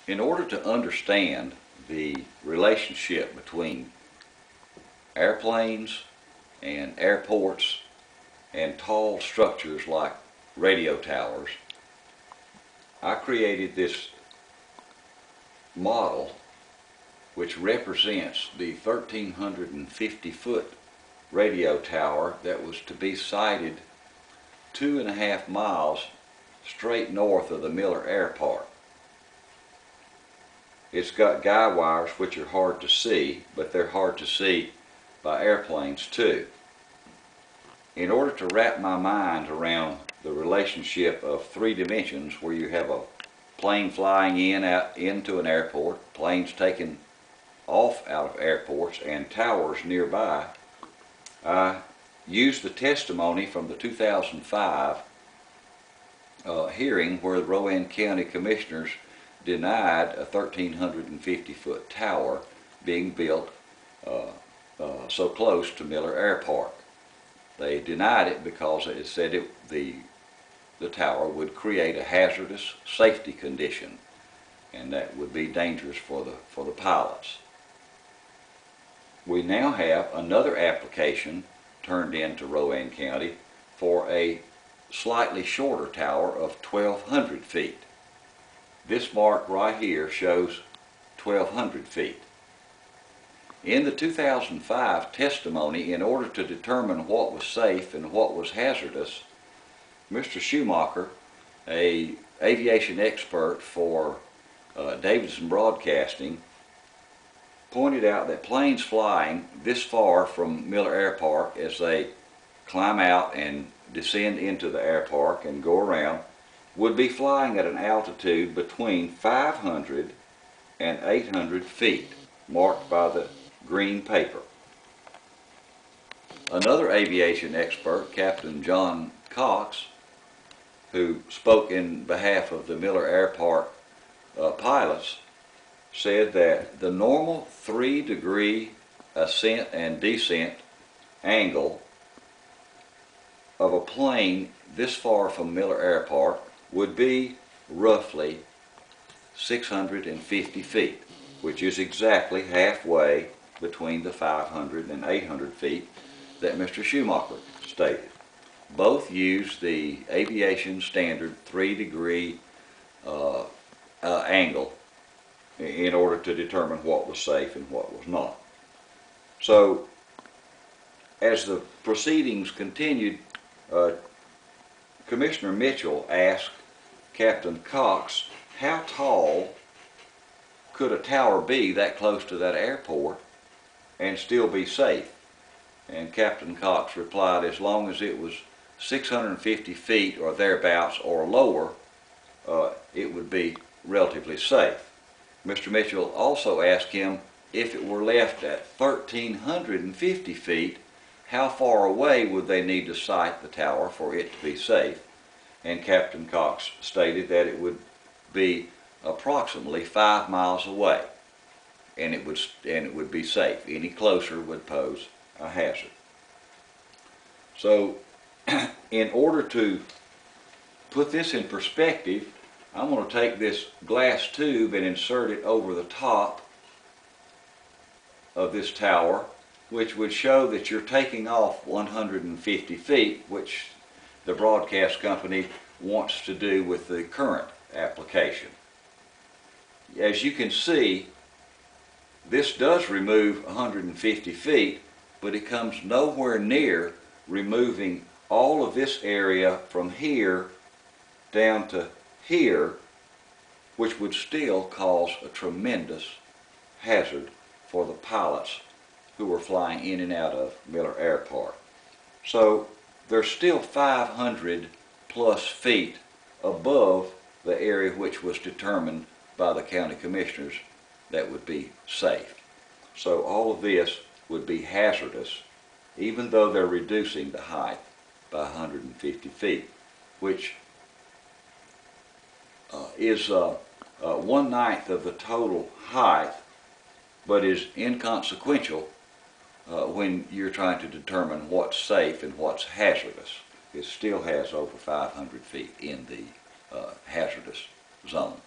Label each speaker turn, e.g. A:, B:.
A: In order to understand the relationship between airplanes and airports and tall structures like radio towers, I created this model which represents the 1,350-foot radio tower that was to be sited 2.5 miles straight north of the Miller Airpark. It's got guy wires which are hard to see, but they're hard to see by airplanes too. In order to wrap my mind around the relationship of 3 dimensions, where you have a plane flying into an airport, planes taking off out of airports, and towers nearby, I used the testimony from the 2005 hearing where the Rowan County Commissioners denied a 1,350-foot tower being built so close to Miller Airpark. They denied it because it said the tower would create a hazardous safety condition, and that would be dangerous for the pilots. We now have another application turned into Rowan County for a slightly shorter tower of 1,200 feet. This mark right here shows 1,200 feet. In the 2005 testimony, in order to determine what was safe and what was hazardous, Mr. Schumacher, an aviation expert for Davidson Broadcasting, pointed out that planes flying this far from Miller Airpark, as they climb out and descend into the airpark and go around, would be flying at an altitude between 500 and 800 feet, marked by the green paper. Another aviation expert, Captain John Cox, who spoke in behalf of the Miller Airpark pilots, said that the normal 3-degree ascent and descent angle of a plane this far from Miller Airpark would be roughly 650 feet, which is exactly halfway between the 500 and 800 feet that Mr. Schumacher stated. Both use the aviation standard 3-degree angle in order to determine what was safe and what was not. So, as the proceedings continued, Commissioner Mitchell asked Captain Cox, how tall could a tower be that close to that airport and still be safe? And Captain Cox replied, as long as it was 650 feet or thereabouts or lower, it would be relatively safe. Mr. Mitchell also asked him, if it were left at 1,350 feet, how far away would they need to site the tower for it to be safe? And Captain Cox stated that it would be approximately 5 miles away, and it would be safe. Any closer would pose a hazard. So, in order to put this in perspective, I'm going to take this glass tube and insert it over the top of this tower, which would show that you're taking off 150 feet, which the broadcast company wants to do with the current application. As you can see, this does remove 150 feet, but it comes nowhere near removing all of this area from here down to here, which would still cause a tremendous hazard for the pilots who were flying in and out of Miller Airpark. So there's still 500 plus feet above the area which was determined by the county commissioners that would be safe. So all of this would be hazardous, even though they're reducing the height by 150 feet, which is 1/9 of the total height, but is inconsequential when you're trying to determine what's safe and what's hazardous. It still has over 500 feet in the hazardous zone.